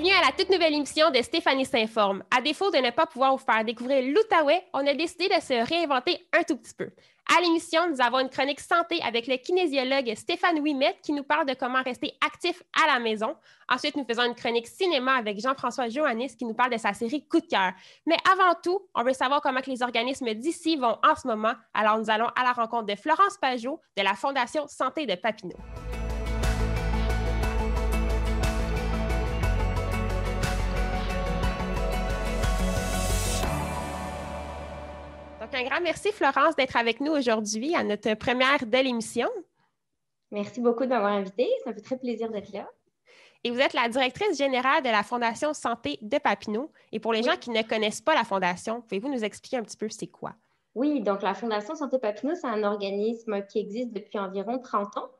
Bienvenue à la toute nouvelle émission de Stéphanie s'informe. À défaut de ne pas pouvoir vous faire découvrir l'Outaouais, on a décidé de se réinventer un tout petit peu. À l'émission, nous avons une chronique santé avec le kinésiologue Stéphane Ouimet qui nous parle de comment rester actif à la maison. Ensuite, nous faisons une chronique cinéma avec Jean-François Joannis qui nous parle de sa série Coup de cœur. Mais avant tout, on veut savoir comment que les organismes d'ici vont en ce moment. Alors, nous allons à la rencontre de Florence Pajot de la Fondation Santé de Papineau. Donc, un grand merci, Florence, d'être avec nous aujourd'hui à notre première de l'émission. Merci beaucoup de m'avoir invitée. Ça me fait très plaisir d'être là. Et vous êtes la directrice générale de la Fondation Santé de Papineau. Et pour les gens qui ne connaissent pas la Fondation, pouvez-vous nous expliquer un petit peu c'est quoi? Oui, donc la Fondation Santé Papineau, c'est un organisme qui existe depuis environ 30 ans.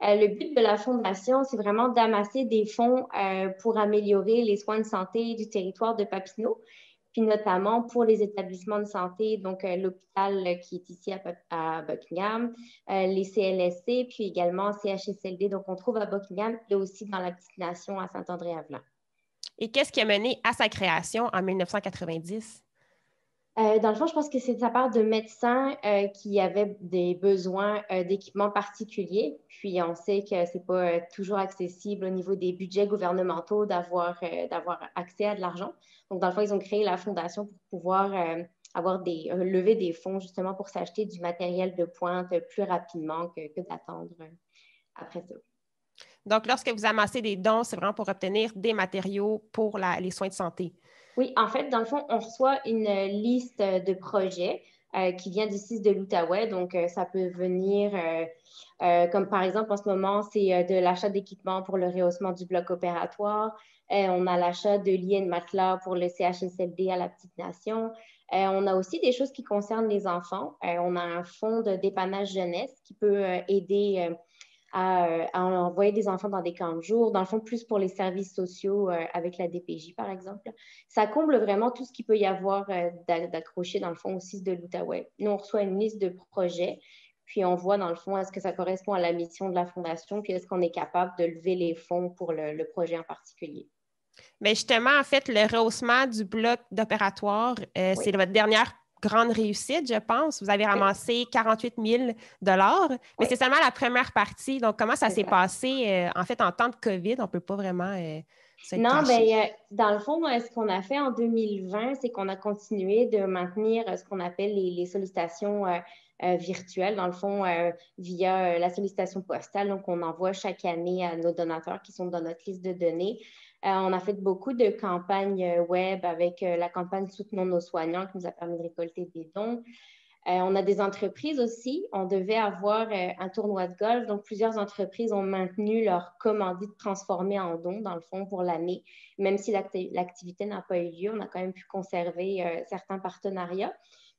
Le but de la Fondation, c'est vraiment d'amasser des fonds pour améliorer les soins de santé du territoire de Papineau, puis notamment pour les établissements de santé, donc l'hôpital qui est ici à Buckingham, les CLSC, puis également CHSLD, donc on trouve à Buckingham et aussi dans la petite nation à Saint-André-Avelin. Et qu'est-ce qui a mené à sa création en 1990? Dans le fond, je pense que c'est de sa part de médecins qui avaient des besoins d'équipements particuliers. Puis, on sait que ce n'est pas toujours accessible au niveau des budgets gouvernementaux d'avoir accès à de l'argent. Donc, dans le fond, ils ont créé la fondation pour pouvoir lever des fonds justement pour s'acheter du matériel de pointe plus rapidement que d'attendre après ça. Donc, lorsque vous amassez des dons, c'est vraiment pour obtenir des matériaux pour les soins de santé. Oui, en fait, dans le fond, on reçoit une liste de projets qui vient du CIS de l'Outaouais. Donc, ça peut venir, comme par exemple, en ce moment, c'est de l'achat d'équipements pour le rehaussement du bloc opératoire. On a l'achat de lits et de matelas pour le CHSLD à la Petite Nation. On a aussi des choses qui concernent les enfants. On a un fonds de dépannage jeunesse qui peut aider à envoyer des enfants dans des camps de jour, dans le fond, plus pour les services sociaux avec la DPJ, par exemple. Ça comble vraiment tout ce qu'il peut y avoir d'accroché, dans le fond, au CIS de l'Outaouais. Nous, on reçoit une liste de projets, puis on voit, dans le fond, est-ce que ça correspond à la mission de la Fondation, puis est-ce qu'on est capable de lever les fonds pour le projet en particulier. Bien, justement, en fait, le rehaussement du bloc d'opératoire, Oui. c'est votre dernière grande réussite, je pense. Vous avez ramassé 48 000 mais c'est seulement la première partie. Donc, comment ça s'est passé? En fait, en temps de COVID, on ne peut pas vraiment se Non, cacher. bien, dans le fond, ce qu'on a fait en 2020, c'est qu'on a continué de maintenir ce qu'on appelle les sollicitations virtuelles, dans le fond, via la sollicitation postale. Donc, on envoie chaque année à nos donateurs qui sont dans notre liste de données. On a fait beaucoup de campagnes web avec la campagne Soutenons nos soignants qui nous a permis de récolter des dons. On a des entreprises aussi. On devait avoir un tournoi de golf. Donc, plusieurs entreprises ont maintenu leur commandite transformée en dons, dans le fond, pour l'année. Même si l'activité n'a pas eu lieu, on a quand même pu conserver certains partenariats.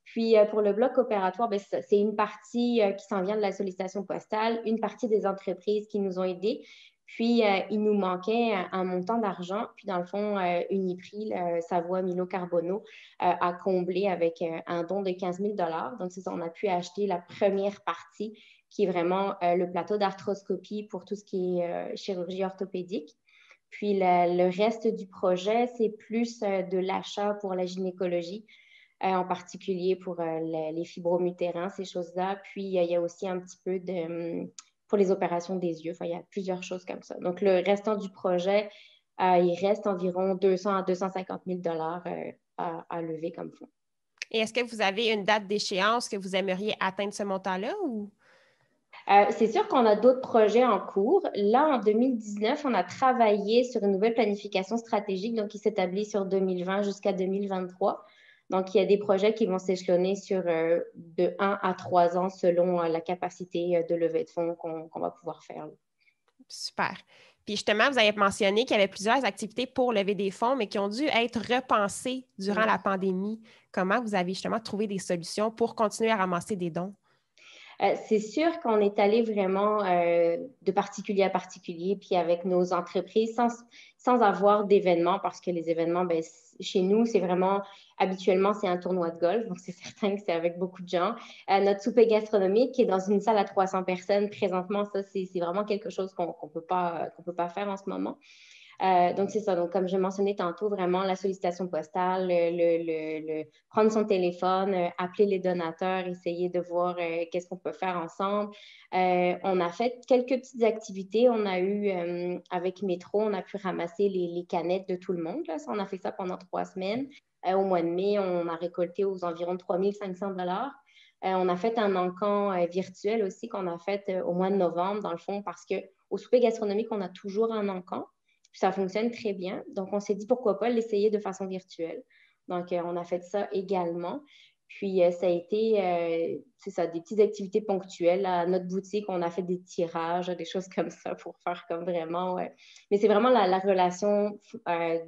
Puis, pour le bloc opératoire, bien, c'est une partie qui s'en vient de la sollicitation postale, une partie des entreprises qui nous ont aidés. Puis, il nous manquait un montant d'argent. Puis, dans le fond, Uniprix, Savoie, Milo Carbonneau, a comblé avec un don de 15 000 $. Donc, c'est ça, on a pu acheter la première partie, qui est vraiment le plateau d'arthroscopie pour tout ce qui est chirurgie orthopédique. Puis, le reste du projet, c'est plus de l'achat pour la gynécologie, en particulier pour les fibromes utérins, ces choses-là. Puis, il y a aussi un petit peu pour les opérations des yeux. Enfin, il y a plusieurs choses comme ça. Donc, le restant du projet, il reste environ 200 à 250 000 $ à lever comme fonds. Et est-ce que vous avez une date d'échéance que vous aimeriez atteindre ce montant-là ou? C'est sûr qu'on a d'autres projets en cours. Là, en 2019, on a travaillé sur une nouvelle planification stratégique, donc qui s'établit sur 2020 jusqu'à 2023. Donc, il y a des projets qui vont s'échelonner sur de 1 à 3 ans selon la capacité de levée de fonds qu'on va pouvoir faire. Super. Puis justement, vous avez mentionné qu'il y avait plusieurs activités pour lever des fonds, mais qui ont dû être repensées durant la pandémie. Comment vous avez justement trouvé des solutions pour continuer à ramasser des dons? C'est sûr qu'on est allé vraiment de particulier à particulier, puis avec nos entreprises, sans avoir d'événements, parce que les événements, bien, chez nous, c'est vraiment, habituellement, c'est un tournoi de golf, donc c'est certain que c'est avec beaucoup de gens. Notre souper gastronomique qui est dans une salle à 300 personnes, présentement, ça, c'est vraiment quelque chose qu'on peut pas faire en ce moment. Donc, c'est ça. Donc, comme je mentionné tantôt, vraiment la sollicitation postale, prendre son téléphone, appeler les donateurs, essayer de voir qu'est-ce qu'on peut faire ensemble. On a fait quelques petites activités. On a eu, avec Métro, on a pu ramasser les canettes de tout le monde. Là. On a fait ça pendant 3 semaines. Au mois de mai, on a récolté aux environs de 3 500 $. On a fait un encan virtuel aussi qu'on a fait au mois de novembre, dans le fond, parce qu'au souper gastronomique, on a toujours un encan. Ça fonctionne très bien. Donc, on s'est dit pourquoi pas l'essayer de façon virtuelle. Donc, on a fait ça également. Puis, ça a été, c'est ça, des petites activités ponctuelles. À notre boutique, on a fait des tirages, des choses comme ça pour faire comme vraiment. Mais c'est vraiment la relation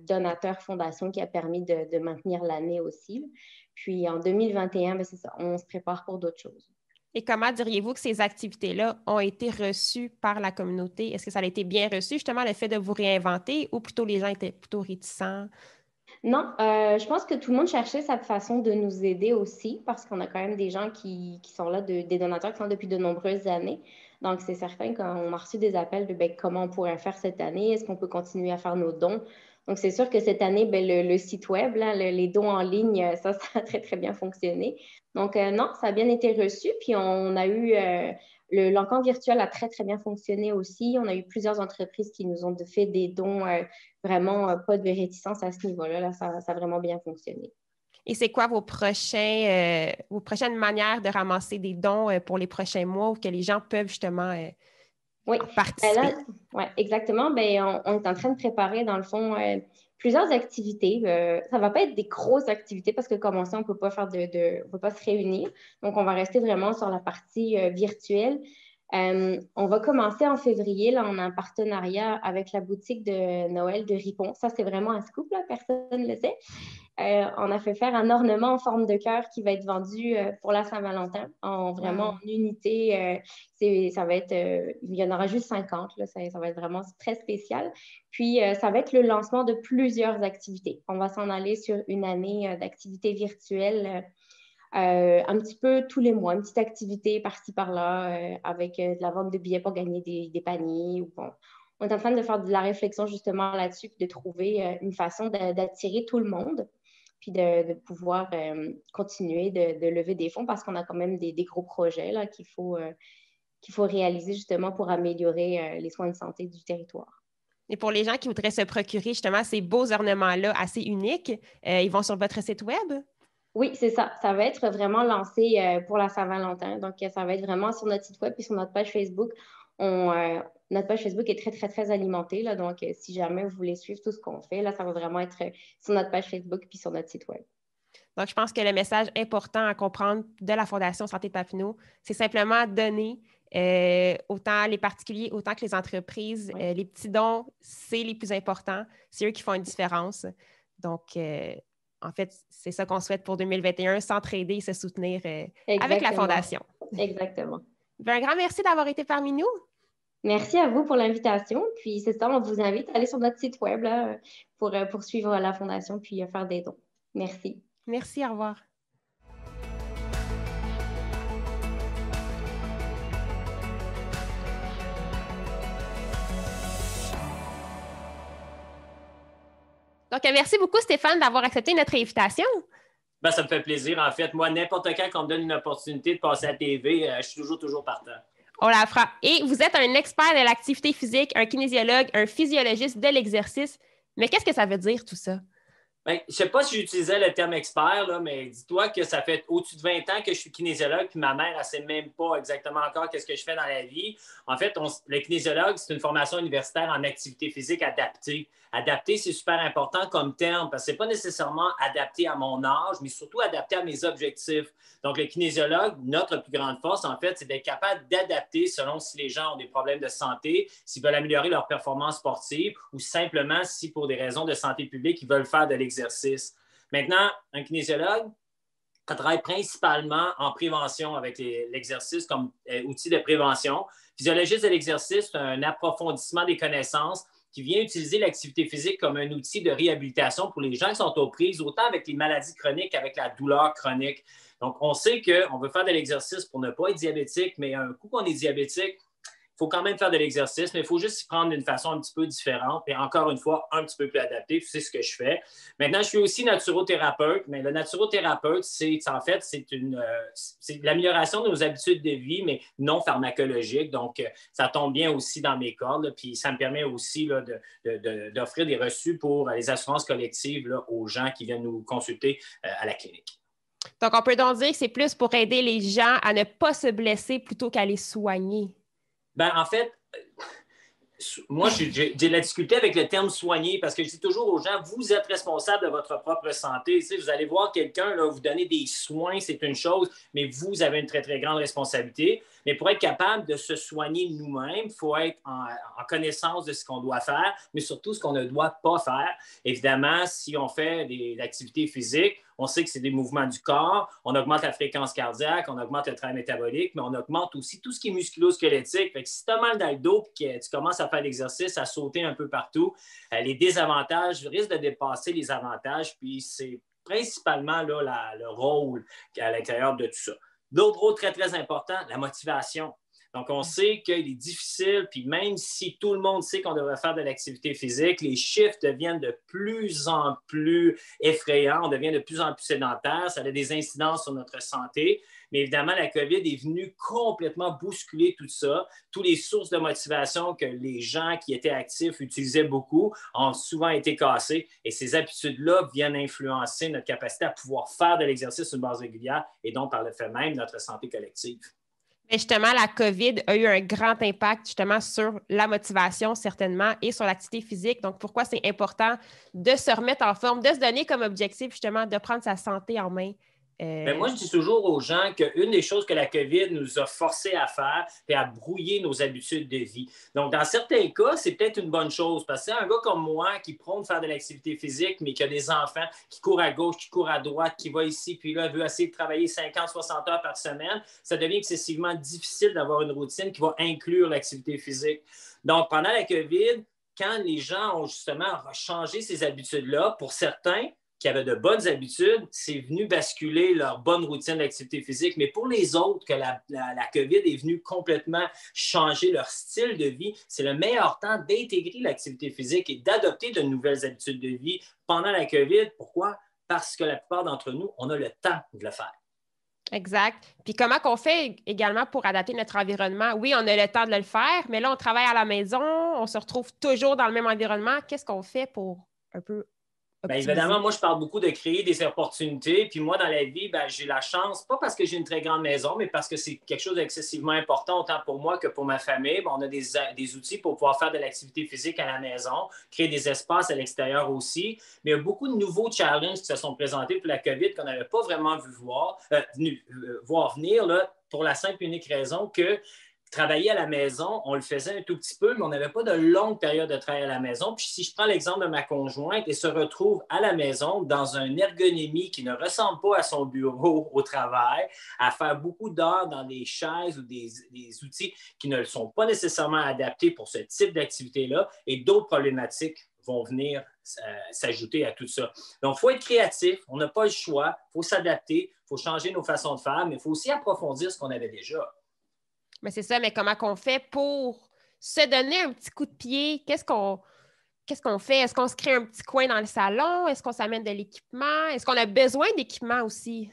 donateur-fondation qui a permis de maintenir l'année aussi. Puis, en 2021, bien, c'est ça, on se prépare pour d'autres choses. Et comment diriez-vous que ces activités-là ont été reçues par la communauté? Est-ce que ça a été bien reçu, justement, le fait de vous réinventer, ou plutôt les gens étaient plutôt réticents? Non, je pense que tout le monde cherchait sa façon de nous aider aussi parce qu'on a quand même des gens qui sont là, des donateurs qui sont là depuis de nombreuses années. Donc, c'est certain qu'on a reçu des appels de comment on pourrait faire cette année, est-ce qu'on peut continuer à faire nos dons. Donc, c'est sûr que cette année, le site web, là, les dons en ligne, ça a très, très bien fonctionné. Donc, non, ça a bien été reçu. Puis, on a eu l'encan virtuel a très, très bien fonctionné aussi. On a eu plusieurs entreprises qui nous ont fait des dons vraiment pas de réticence à ce niveau-là. Là, ça a vraiment bien fonctionné. Et c'est quoi vos prochaines manières de ramasser des dons pour les prochains mois où que les gens peuvent justement oui, participer? Ouais, exactement. Ben, on est en train de préparer, dans le fond, plusieurs activités. Ça ne va pas être des grosses activités parce que comme on sait, on ne peut pas on peut pas se réunir. Donc, on va rester vraiment sur la partie virtuelle. On va commencer en février. Là, on a un partenariat avec la boutique de Noël de Ripon. Ça, c'est vraiment un scoop, là, personne ne le sait. On a fait faire un ornement en forme de cœur qui va être vendu pour la Saint-Valentin, vraiment en unité. Ça va être, il y en aura juste 50, là, ça va être vraiment très spécial. Puis, ça va être le lancement de plusieurs activités. On va s'en aller sur une année d'activités virtuelles. Un petit peu tous les mois, une petite activité par-ci, par-là, avec de la vente de billets pour gagner des paniers. Bon. On est en train de faire de la réflexion justement là-dessus, de trouver une façon d'attirer tout le monde, puis de pouvoir continuer de lever des fonds parce qu'on a quand même des gros projets là, qu'il faut réaliser justement pour améliorer les soins de santé du territoire. Et pour les gens qui voudraient se procurer justement ces beaux ornements-là assez uniques, ils vont sur votre site web? Oui, c'est ça. Ça va être vraiment lancé pour la Saint-Valentin. Donc, ça va être vraiment sur notre site web et sur notre page Facebook. Notre page Facebook est très, très, très alimentée. Là, donc, si jamais vous voulez suivre tout ce qu'on fait, là, ça va vraiment être sur notre page Facebook puis sur notre site web. Donc, je pense que le message important à comprendre de la Fondation Santé de Papineau, c'est simplement donner autant les particuliers, autant que les entreprises. Oui. Les petits dons, c'est les plus importants. C'est eux qui font une différence. Donc, en fait, c'est ça qu'on souhaite pour 2021, s'entraider et se soutenir avec la Fondation. Exactement. Un grand merci d'avoir été parmi nous. Merci à vous pour l'invitation. Puis, c'est ça, on vous invite à aller sur notre site web là, pour suivre la Fondation puis faire des dons. Merci. Merci, au revoir. Donc, merci beaucoup, Stéphane, d'avoir accepté notre invitation. Ben, ça me fait plaisir. En fait, moi, n'importe quand qu'on me donne une opportunité de passer à la TV, je suis toujours partant. On la fera. Et vous êtes un expert de l'activité physique, un kinésiologue, un physiologiste de l'exercice. Mais qu'est-ce que ça veut dire, tout ça? Ben, je ne sais pas si j'utilisais le terme expert, là, mais dis-toi que ça fait au-dessus de 20 ans que je suis kinésiologue, puis ma mère, elle ne sait même pas exactement encore qu'est-ce que je fais dans la vie. En fait, le kinésiologue, c'est une formation universitaire en activité physique adaptée. Adapté, c'est super important comme terme parce que ce n'est pas nécessairement adapté à mon âge, mais surtout adapté à mes objectifs. Donc, le kinésiologue, notre plus grande force, en fait, c'est d'être capable d'adapter selon si les gens ont des problèmes de santé, s'ils veulent améliorer leur performance sportive ou simplement si, pour des raisons de santé publique, ils veulent faire de l'exercice. Maintenant, un kinésiologue, on travaille principalement en prévention avec l'exercice comme outil de prévention. Physiologiste de l'exercice, c'est un approfondissement des connaissances qui vient utiliser l'activité physique comme un outil de réhabilitation pour les gens qui sont aux prises, autant avec les maladies chroniques, avec la douleur chronique. Donc, on sait qu'on veut faire de l'exercice pour ne pas être diabétique, mais un coup qu'on est diabétique, il faut quand même faire de l'exercice, mais il faut juste s'y prendre d'une façon un petit peu différente et encore une fois, un petit peu plus adaptée. C'est ce que je fais. Maintenant, je suis aussi naturothérapeute, mais le naturothérapeute, c'est l'amélioration de nos habitudes de vie, mais non pharmacologique. Donc, ça tombe bien aussi dans mes cordes. Là, puis ça me permet aussi là, d'offrir des reçus pour les assurances collectives là, aux gens qui viennent nous consulter à la clinique. Donc, on peut donc dire que c'est plus pour aider les gens à ne pas se blesser plutôt qu'à les soigner. Ben, en fait, moi, j'ai de la difficulté avec le terme soigner parce que je dis toujours aux gens, vous êtes responsable de votre propre santé. Tu sais, vous allez voir quelqu'un, là, vous donner des soins, c'est une chose, mais vous avez une très, très grande responsabilité. Mais pour être capable de se soigner nous-mêmes, il faut être en connaissance de ce qu'on doit faire, mais surtout ce qu'on ne doit pas faire. Évidemment, si on fait des activités physiques, on sait que c'est des mouvements du corps, on augmente la fréquence cardiaque, on augmente le travail métabolique, mais on augmente aussi tout ce qui est musculo-squelettique. Fait que si tu as mal dans le dos et que tu commences à faire l'exercice, à sauter un peu partout, les désavantages risquent de dépasser les avantages, puis c'est principalement là, le rôle à l'intérieur de tout ça. D'autres rôles très, très importants, la motivation. Donc, on sait qu'il est difficile, puis même si tout le monde sait qu'on devrait faire de l'activité physique, les chiffres deviennent de plus en plus effrayants, on devient de plus en plus sédentaire, ça a des incidences sur notre santé. Mais évidemment, la COVID est venue complètement bousculer tout ça. Toutes les sources de motivation que les gens qui étaient actifs utilisaient beaucoup ont souvent été cassées. Et ces habitudes-là viennent influencer notre capacité à pouvoir faire de l'exercice sur une base régulière et donc, par le fait même, notre santé collective. Mais justement, la COVID a eu un grand impact justement sur la motivation, certainement, et sur l'activité physique. Donc, pourquoi c'est important de se remettre en forme, de se donner comme objectif, justement, de prendre sa santé en main? Bien, moi, je dis toujours aux gens qu'une des choses que la COVID nous a forcés à faire, c'est à brouiller nos habitudes de vie. Donc, dans certains cas, c'est peut-être une bonne chose parce que c'est un gars comme moi qui prône faire de l'activité physique, mais qui a des enfants, qui courent à gauche, qui courent à droite, qui va ici, puis là, veut essayer de travailler 50, 60 heures par semaine, ça devient excessivement difficile d'avoir une routine qui va inclure l'activité physique. Donc, pendant la COVID, quand les gens ont justement changé ces habitudes-là, pour certains, qui avaient de bonnes habitudes, c'est venu basculer leur bonne routine d'activité physique. Mais pour les autres, que la COVID est venue complètement changer leur style de vie, c'est le meilleur temps d'intégrer l'activité physique et d'adopter de nouvelles habitudes de vie pendant la COVID. Pourquoi? Parce que la plupart d'entre nous, on a le temps de le faire. Exact. Puis comment qu'on fait également pour adapter notre environnement? Oui, on a le temps de le faire, mais là, on travaille à la maison, on se retrouve toujours dans le même environnement. Qu'est-ce qu'on fait pour un peu bien, évidemment, moi, je parle beaucoup de créer des opportunités. Puis moi, dans la vie, bien, j'ai la chance, pas parce que j'ai une très grande maison, mais parce que c'est quelque chose d'excessivement important, autant pour moi que pour ma famille. Bien, on a des outils pour pouvoir faire de l'activité physique à la maison, créer des espaces à l'extérieur aussi. Mais il y a beaucoup de nouveaux challenges qui se sont présentés pour la COVID qu'on n'avait pas vraiment vu voir venir là, pour la simple et unique raison que travailler à la maison, on le faisait un tout petit peu, mais on n'avait pas de longue période de travail à la maison. Puis si je prends l'exemple de ma conjointe, elle se retrouve à la maison dans une ergonomie qui ne ressemble pas à son bureau au travail, à faire beaucoup d'heures dans des chaises ou des outils qui ne sont pas nécessairement adaptés pour ce type d'activité-là, et d'autres problématiques vont venir s'ajouter à tout ça. Donc, il faut être créatif, on n'a pas le choix, il faut s'adapter, il faut changer nos façons de faire, mais il faut aussi approfondir ce qu'on avait déjà. Mais c'est ça, mais comment qu'on fait pour se donner un petit coup de pied? Qu'est-ce qu'on fait? Est-ce qu'on se crée un petit coin dans le salon? Est-ce qu'on s'amène de l'équipement? Est-ce qu'on a besoin d'équipement aussi?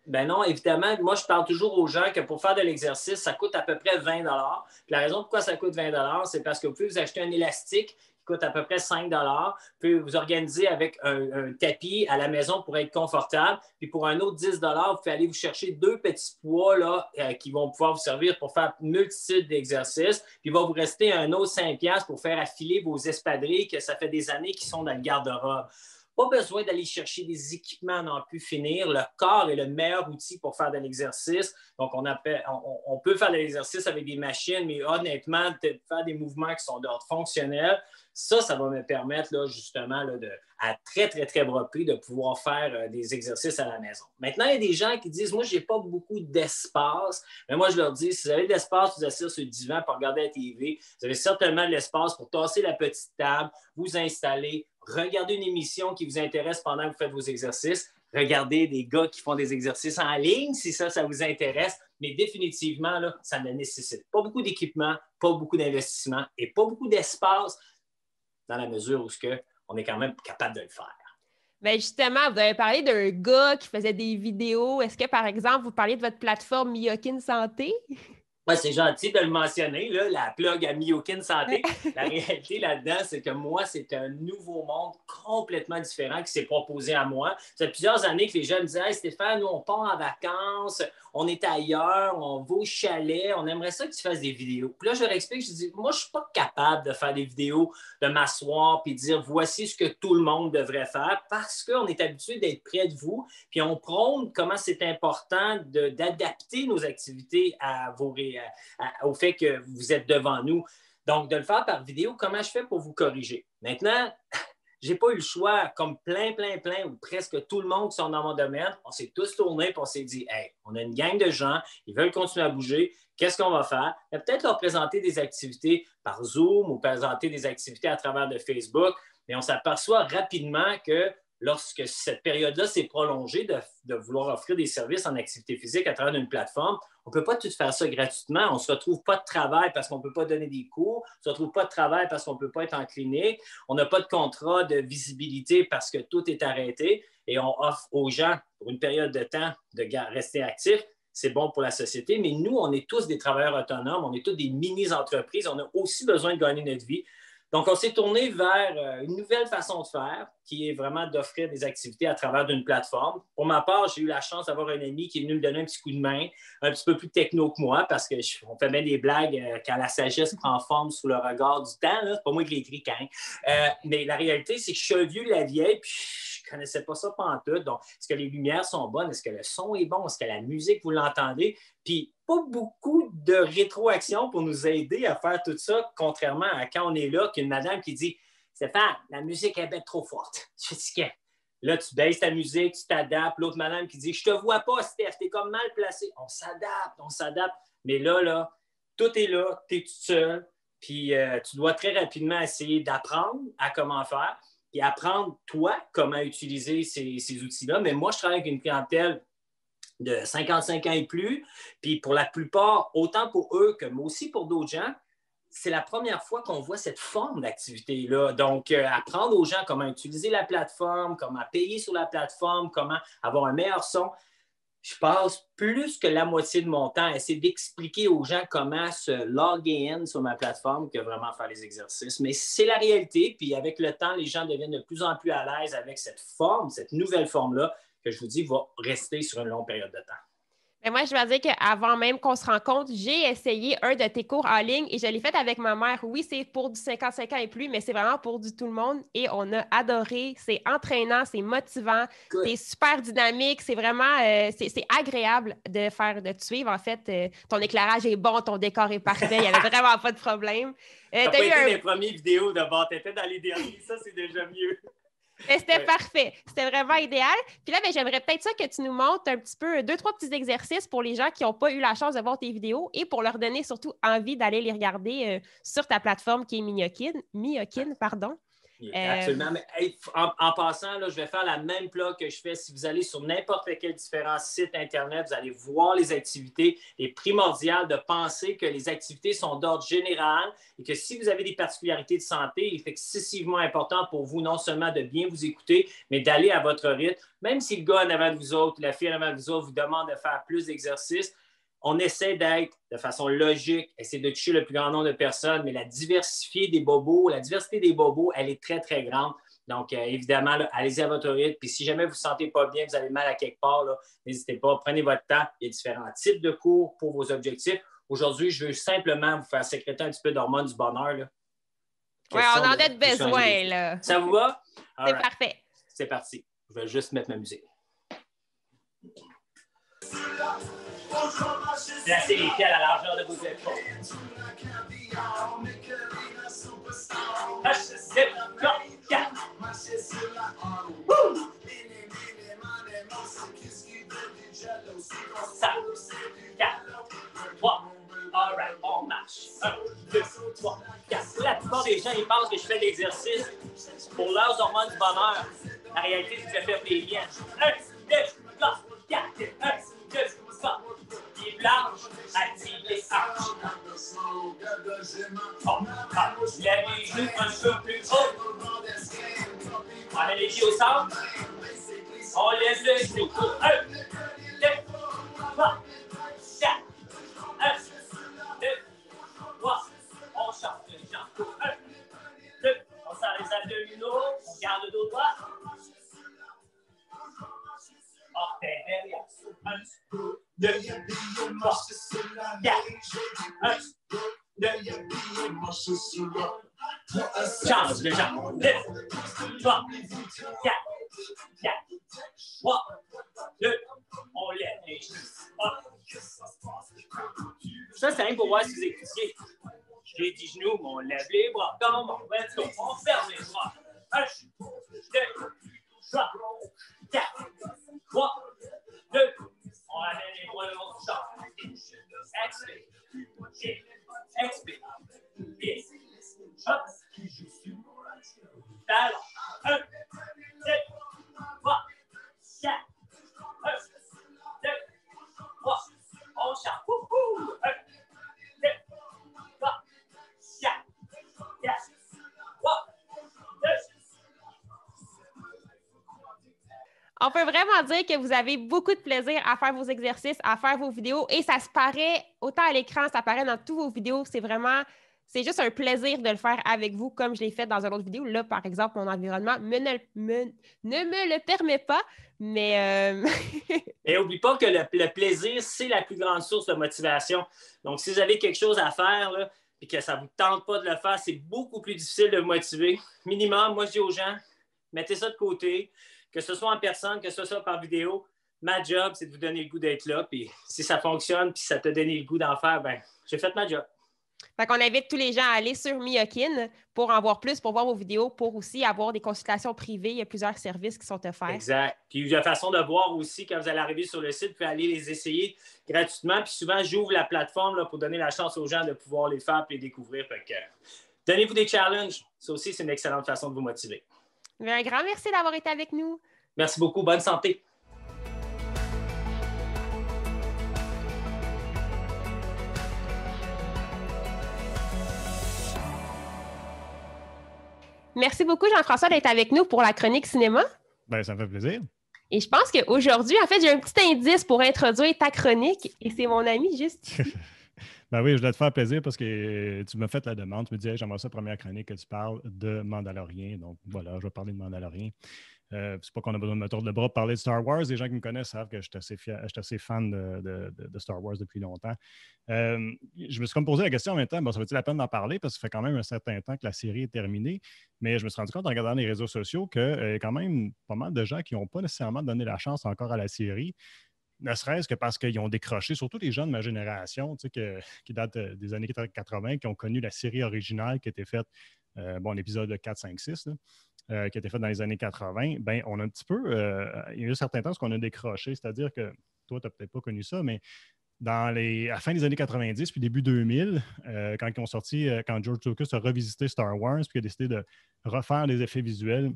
Ben non, évidemment, moi, je parle toujours aux gens que pour faire de l'exercice, ça coûte à peu près 20 $. Puis la raison pourquoi ça coûte 20 $, c'est parce que vous pouvez vous acheter un élastique qui coûte à peu près 5 $. Vous pouvez vous organiser avec un tapis à la maison pour être confortable. Puis pour un autre 10 $, vous pouvez aller vous chercher 2 petits poids là, qui vont pouvoir vous servir pour faire une multitude d'exercices. Puis il va vous rester un autre 5 $ pour faire affiler vos espadrilles que ça fait des années qu'ils sont dans le garde-robe. Pas besoin d'aller chercher des équipements à n'en plus finir. Le corps est le meilleur outil pour faire de l'exercice. Donc, on peut faire de l'exercice avec des machines, mais honnêtement, de faire des mouvements qui sont d'ordre fonctionnel, ça va me permettre là, justement là, à très, très, très bas prix de pouvoir faire des exercices à la maison. Maintenant, il y a des gens qui disent « Moi, je n'ai pas beaucoup d'espace. » Mais moi, je leur dis « Si vous avez de l'espace, vous asseyez sur le divan pour regarder la TV. Vous avez certainement de l'espace pour tasser la petite table, vous installer, regarder une émission qui vous intéresse pendant que vous faites vos exercices. regarder des gars qui font des exercices en ligne, si ça vous intéresse. Mais définitivement, là, ça ne nécessite pas beaucoup d'équipement, pas beaucoup d'investissement et pas beaucoup d'espace dans la mesure où on est quand même capable de le faire. Bien justement, vous avez parlé d'un gars qui faisait des vidéos. Est-ce que, par exemple, vous parliez de votre plateforme Myokin Santé? Ouais, c'est gentil de le mentionner, là, la plug à Myokin Santé. La réalité là-dedans, c'est que moi, c'est un nouveau monde complètement différent qui s'est proposé à moi. Ça fait plusieurs années que les gens me disaient « Hey Stéphane, nous, on part en vacances, on est ailleurs, on va au chalet, on aimerait ça que tu fasses des vidéos. » Puis là, je leur explique, je dis « Moi, je ne suis pas capable de faire des vidéos, de m'asseoir puis de dire « Voici ce que tout le monde devrait faire » parce qu'on est habitué d'être près de vous, puis on prône comment c'est important d'adapter nos activités à au fait que vous êtes devant nous. Donc, de le faire par vidéo, comment je fais pour vous corriger? Maintenant, je n'ai pas eu le choix, comme plein, ou presque tout le monde qui sont dans mon domaine, on s'est tous tournés et on s'est dit, hey, on a une gang de gens, ils veulent continuer à bouger, qu'est-ce qu'on va faire? Peut-être leur présenter des activités par Zoom ou présenter des activités à travers de Facebook, mais on s'aperçoit rapidement que lorsque cette période-là s'est prolongée de vouloir offrir des services en activité physique à travers une plateforme, on ne peut pas tout faire ça gratuitement. On ne se retrouve pas de travail parce qu'on ne peut pas donner des cours. On ne se retrouve pas de travail parce qu'on ne peut pas être en clinique. On n'a pas de contrat de visibilité parce que tout est arrêté. Et on offre aux gens, pour une période de temps, de rester actifs. C'est bon pour la société. Mais nous, on est tous des travailleurs autonomes. On est tous des mini-entreprises. On a aussi besoin de gagner notre vie. Donc, on s'est tourné vers une nouvelle façon de faire qui est vraiment d'offrir des activités à travers d'une plateforme. Pour ma part, j'ai eu la chance d'avoir un ami qui est venu me donner un petit coup de main, un petit peu plus techno que moi, parce qu'on fait bien des blagues quand la sagesse prend forme sous le regard du temps. C'est pas moi qui l'ai écrit quand. Mais la réalité, c'est que je suis un vieux de la vieille, puis je ne connaissais pas ça pantoute. Donc, est-ce que les lumières sont bonnes? Est-ce que le son est bon? Est-ce que la musique, vous l'entendez? Puis, pas beaucoup de rétroaction pour nous aider à faire tout ça, contrairement à quand on est là, qu'une madame qui dit « Stéphane, la musique est bien trop forte. » Je dis « Là, tu baisses ta musique, tu t'adaptes. » L'autre madame qui dit « Je te vois pas, Steph, t'es comme mal placé. » On s'adapte. Mais là, tout est là, t'es tout seul. Puis tu dois très rapidement essayer d'apprendre à comment faire et apprendre, toi, comment utiliser ces outils-là. Mais moi, je travaille avec une clientèle de 55 ans et plus. Puis pour la plupart, autant pour eux que moi aussi pour d'autres gens, c'est la première fois qu'on voit cette forme d'activité-là. Donc, apprendre aux gens comment utiliser la plateforme, comment payer sur la plateforme, comment avoir un meilleur son. Je passe plus que la moitié de mon temps à essayer d'expliquer aux gens comment se loguer in sur ma plateforme que vraiment faire les exercices. Mais c'est la réalité. Puis avec le temps, les gens deviennent de plus en plus à l'aise avec cette forme, cette nouvelle forme-là, que je vous dis va rester sur une longue période de temps. Mais moi, je dois dire qu'avant même qu'on se rencontre, j'ai essayé un de tes cours en ligne et je l'ai fait avec ma mère. Oui, c'est pour du 55 ans et plus, mais c'est vraiment pour du tout le monde et on a adoré. C'est entraînant, c'est motivant, c'est super dynamique, c'est vraiment c'est agréable de te suivre. En fait, ton éclairage est bon, ton décor est parfait, il n'y avait vraiment pas de problème. T'as pas été les premières vidéos d'abord, t'étais dans les derniers, ça c'est déjà mieux. C'était parfait. C'était vraiment idéal. Puis là, j'aimerais peut-être ça que tu nous montres un petit peu 2-3 petits exercices pour les gens qui n'ont pas eu la chance de voir tes vidéos et pour leur donner surtout envie d'aller les regarder sur ta plateforme qui est Myokin, pardon. Absolument. Mais, en passant, là, je vais faire la même plug que je fais. Si vous allez sur n'importe quel différent site Internet, vous allez voir les activités. Il est primordial de penser que les activités sont d'ordre général et que si vous avez des particularités de santé, il est excessivement important pour vous non seulement de bien vous écouter, mais d'aller à votre rythme. Même si le gars en avant de vous autres, la fille en avant de vous autres vous demande de faire plus d'exercices, on essaie d'être de façon logique, essayer de toucher le plus grand nombre de personnes, mais la diversité des bobos, elle est très, très grande. Donc, évidemment, là, allez-y à votre rythme. Puis si jamais vous ne vous sentez pas bien, vous avez mal à quelque part, n'hésitez pas, prenez votre temps. Il y a différents types de cours pour vos objectifs. Aujourd'hui, je veux simplement vous faire sécréter un petit peu d'hormones du bonheur. Oui, on en a besoin, là. Ça vous va? C'est parfait. C'est parti. Je vais juste mettre ma musique. Placez les pieds à la largeur de vos épaules. All right, on marche. 1, 2, 3, 4. La plupart des gens, ils pensent que je fais de l'exercice pour leurs hormones du bonheur. La réalité, c'est que je fais des liens. 1, 3, 4, 1, 2, 3. Les blanches, active les hanches. On lève les genoux un peu plus haut. On met les pieds au centre. On lève le genou. 1, 2, 3, 4, 1, 2, 3. On chante le chant. 1, 2, on sort les abdominaux. On garde le dos droit. Orteil derrière. 1, 2, 3, 4, 1, 2, 3. Change le genre. 2, 3, 4, 3, 2, on lève les genoux. Ça, c'est rien pour voir si vous écoutiez. J'ai dit genoux, mais on lève les bras. Comme on let's go. On ferme les bras. 1, 2, 3, 4, 3, 2. On ramène les bras le long du champ. Expire. Expire. Yes. Hop. Talon. 1, 2, 3, 4, 1, 2, 3. On chante. 1, 2, 3, 4, 3, 2. On peut vraiment dire que vous avez beaucoup de plaisir à faire vos exercices, à faire vos vidéos et ça se paraît autant à l'écran, ça paraît dans toutes vos vidéos. C'est juste un plaisir de le faire avec vous comme je l'ai fait dans une autre vidéo. Là, par exemple, mon environnement ne me le permet pas, mais... Et n'oublie pas que le plaisir, c'est la plus grande source de motivation. Donc, si vous avez quelque chose à faire là, et que ça ne vous tente pas de le faire, c'est beaucoup plus difficile de vous motiver. Minimum, moi, je dis aux gens, mettez ça de côté, que ce soit en personne, que ce soit par vidéo. Ma job, c'est de vous donner le goût d'être là. Puis si ça fonctionne, puis ça t'a donné le goût d'en faire, ben j'ai fait ma job. Fait qu'on invite tous les gens à aller sur Myokin pour en voir plus, pour voir vos vidéos, pour aussi avoir des consultations privées. Il y a plusieurs services qui sont offerts. Exact. Puis il y a façon de voir aussi, quand vous allez arriver sur le site, vous pouvez aller les essayer gratuitement. Puis souvent, j'ouvre la plateforme là, pour donner la chance aux gens de pouvoir les faire et les découvrir. Fait que, donnez-vous des challenges. Ça aussi, c'est une excellente façon de vous motiver. Un grand merci d'avoir été avec nous. Merci beaucoup. Bonne santé. Merci beaucoup, Jean-François, d'être avec nous pour la chronique cinéma. Ben, ça me fait plaisir. Et je pense qu'aujourd'hui, en fait, j'ai un petit indice pour introduire ta chronique et c'est mon ami juste ici. Ben oui, je voulais te faire plaisir parce que tu m'as fait la demande. Tu me disais, j'aimerais ça, première chronique, que tu parles de Mandalorian. Donc voilà, je vais parler de Mandalorian. C'est pas qu'on a besoin de me tordre le bras pour parler de Star Wars. Les gens qui me connaissent savent que je suis assez fan de Star Wars depuis longtemps. Je me suis comme posé la question en même temps, bon, ça vaut-il la peine d'en parler parce que ça fait quand même un certain temps que la série est terminée. Mais je me suis rendu compte en regardant les réseaux sociaux qu'il y a quand même pas mal de gens qui n'ont pas nécessairement donné la chance encore à la série. Ne serait-ce que parce qu'ils ont décroché, surtout les gens de ma génération, tu sais, qui datent des années 80, qui ont connu la série originale qui a été faite, l'épisode 4, 5, 6, là, qui a été faite dans les années 80, ben, on a un petit peu, il y a eu un certain temps ce qu'on a décroché, c'est-à-dire que toi, tu n'as peut-être pas connu ça, mais à la fin des années 90 puis début 2000, quand ils ont sorti, quand George Lucas a revisité Star Wars puis a décidé de refaire des effets visuels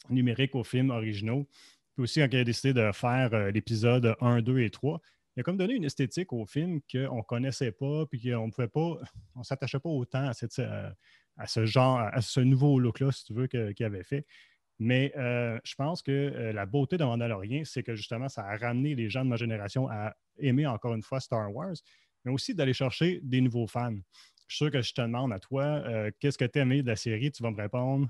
numériques aux films originaux, puis aussi, quand il a décidé de faire l'épisode 1, 2 et 3, il a comme donné une esthétique au film qu'on ne connaissait pas, puis qu'on ne pouvait pas, on ne s'attachait pas autant à ce genre, à ce nouveau look-là, si tu veux, qu'il avait fait. Mais je pense que la beauté de Mandalorian, c'est que justement, ça a ramené les gens de ma génération à aimer encore une fois Star Wars, mais aussi d'aller chercher des nouveaux fans. Je suis sûr que je te demande à toi, qu'est-ce que tu as aimé de la série? Tu vas me répondre.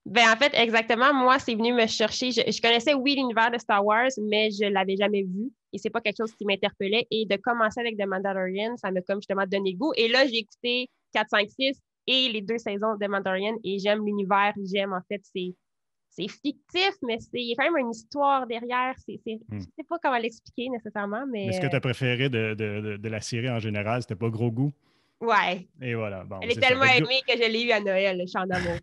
Ben en fait, exactement, moi, c'est venu me chercher. Je connaissais, oui, l'univers de Star Wars, mais je ne l'avais jamais vu. Et c'est pas quelque chose qui m'interpellait. Et de commencer avec The Mandalorian, ça m'a comme justement donné le goût. Et là, j'ai écouté 4, 5, 6 et les 2 saisons de Mandalorian. Et j'aime l'univers, j'aime, en fait, c'est fictif, mais il y a quand même une histoire derrière. Je ne sais pas comment l'expliquer nécessairement, mais... ce que tu as préféré de la série en général, c'était pas Gros Goût? Ouais. Et voilà. Bon, elle est tellement aimée que je l'ai eu à Noël, le chant d'amour.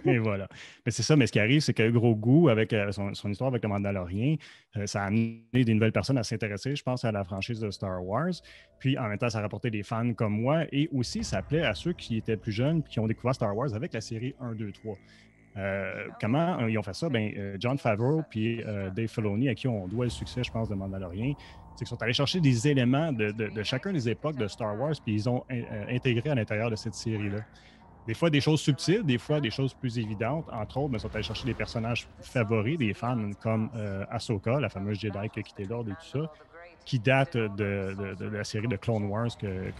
Et voilà. Mais c'est ça, mais ce qui arrive, c'est que Gros Goût, avec son histoire avec le Mandalorian, ça a amené des nouvelles personnes à s'intéresser, je pense, à la franchise de Star Wars. Puis en même temps, ça a rapporté des fans comme moi. Et aussi, ça plaît à ceux qui étaient plus jeunes et qui ont découvert Star Wars avec la série 1, 2, 3. Comment ils ont fait ça? Jon Favreau puis Dave Filoni, à qui on doit le succès, je pense, de Mandalorian, c'est qu'ils sont allés chercher des éléments de chacun des époques de Star Wars, puis ils ont intégré à l'intérieur de cette série-là. Des fois, des choses subtiles, des fois, des choses plus évidentes. Entre autres, ils sont allés chercher des personnages favoris des fans, comme Ahsoka, la fameuse Jedi qui a quitté l'ordre et tout ça, qui date de la série de Clone Wars que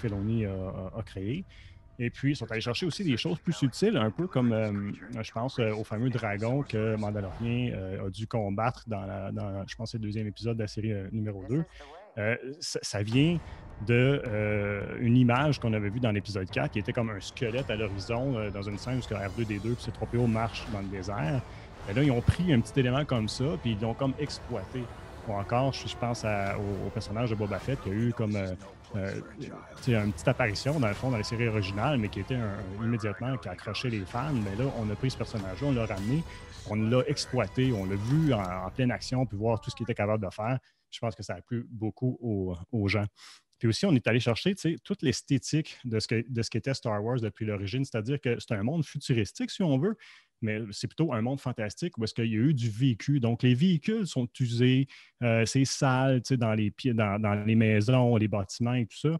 Filoni a créée. Et puis, ils sont allés chercher aussi des choses plus subtiles, un peu comme, je pense, au fameux dragon que Mandalorian a dû combattre dans je pense, le deuxième épisode de la série numéro 2. Ça vient d'une image qu'on avait vue dans l'épisode 4, qui était comme un squelette à l'horizon dans une scène où R2-D2 et C-3PO marchent dans le désert. Et là, ils ont pris un petit élément comme ça, puis ils l'ont comme exploité. Ou encore, je pense au personnage de Boba Fett qui a eu comme une petite apparition dans le fond dans la série originale, mais qui était immédiatement qui a accroché les fans. Mais là, on a pris ce personnage-là, on l'a ramené, on l'a exploité, on l'a vu en pleine action, puis voir tout ce qu'il était capable de faire. Je pense que ça a plu beaucoup aux gens. Puis aussi, on est allé chercher toute l'esthétique de ce qu'était Star Wars depuis l'origine, c'est-à-dire que c'est un monde futuristique, si on veut, mais c'est plutôt un monde fantastique où est-ce qu'il y a eu du vécu. Donc, les véhicules sont usés, c'est sale dans les maisons, les bâtiments et tout ça.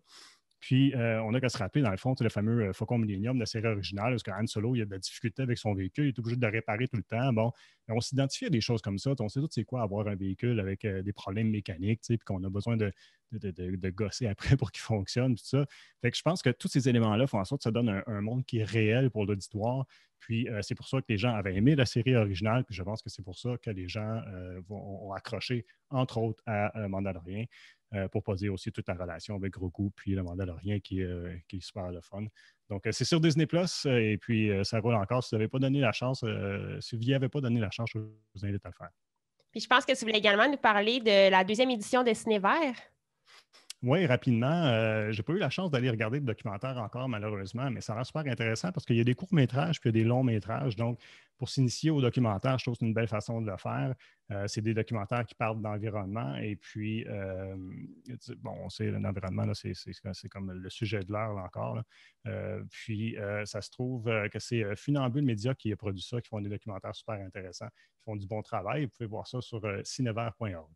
Puis, on a qu'à se rappeler, dans le fond, le fameux Faucon Millennium de la série originale, parce que Han Solo, il a de la difficulté avec son véhicule, il est obligé de le réparer tout le temps. Bon, on s'identifie à des choses comme ça. On sait tout c'est quoi avoir un véhicule avec des problèmes mécaniques, puis qu'on a besoin de gosser après pour qu'il fonctionne, tout ça. Fait que je pense que tous ces éléments-là font en sorte que ça donne un monde qui est réel pour l'auditoire. Puis, c'est pour ça que les gens avaient aimé la série originale, puis je pense que c'est pour ça que les gens ont accroché, entre autres, à Mandalorian. Pour pas dire aussi toute la relation avec Grogu puis le Mandalorian qui est super le fun. Donc, c'est sur Disney+, et puis ça roule encore. Si vous n'avez pas donné la chance, si vous n'y avez pas donné la chance, je vous invite à le faire. Puis je pense que tu voulais également nous parler de la deuxième édition de Cinévert. Oui, rapidement. Je n'ai pas eu la chance d'aller regarder le documentaire encore, malheureusement, mais ça a l'air super intéressant parce qu'il y a des courts-métrages puis il y a des longs-métrages. Donc, pour s'initier au documentaire, je trouve que c'est une belle façon de le faire. C'est des documentaires qui parlent d'environnement et puis, c'est l'environnement, là, c'est comme le sujet de l'heure là, encore. Là. Puis, ça se trouve que c'est Funambule Média qui a produit ça, qui font des documentaires super intéressants, qui font du bon travail. Vous pouvez voir ça sur cinevert.org.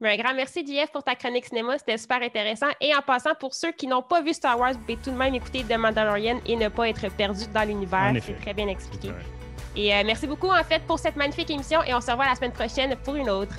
Un grand merci, JF, pour ta chronique cinéma. C'était super intéressant. Et en passant, pour ceux qui n'ont pas vu Star Wars, vous pouvez tout de même écouter The Mandalorian et ne pas être perdu dans l'univers. C'est très bien expliqué. Et merci beaucoup, en fait, pour cette magnifique émission. Et on se revoit la semaine prochaine pour une autre.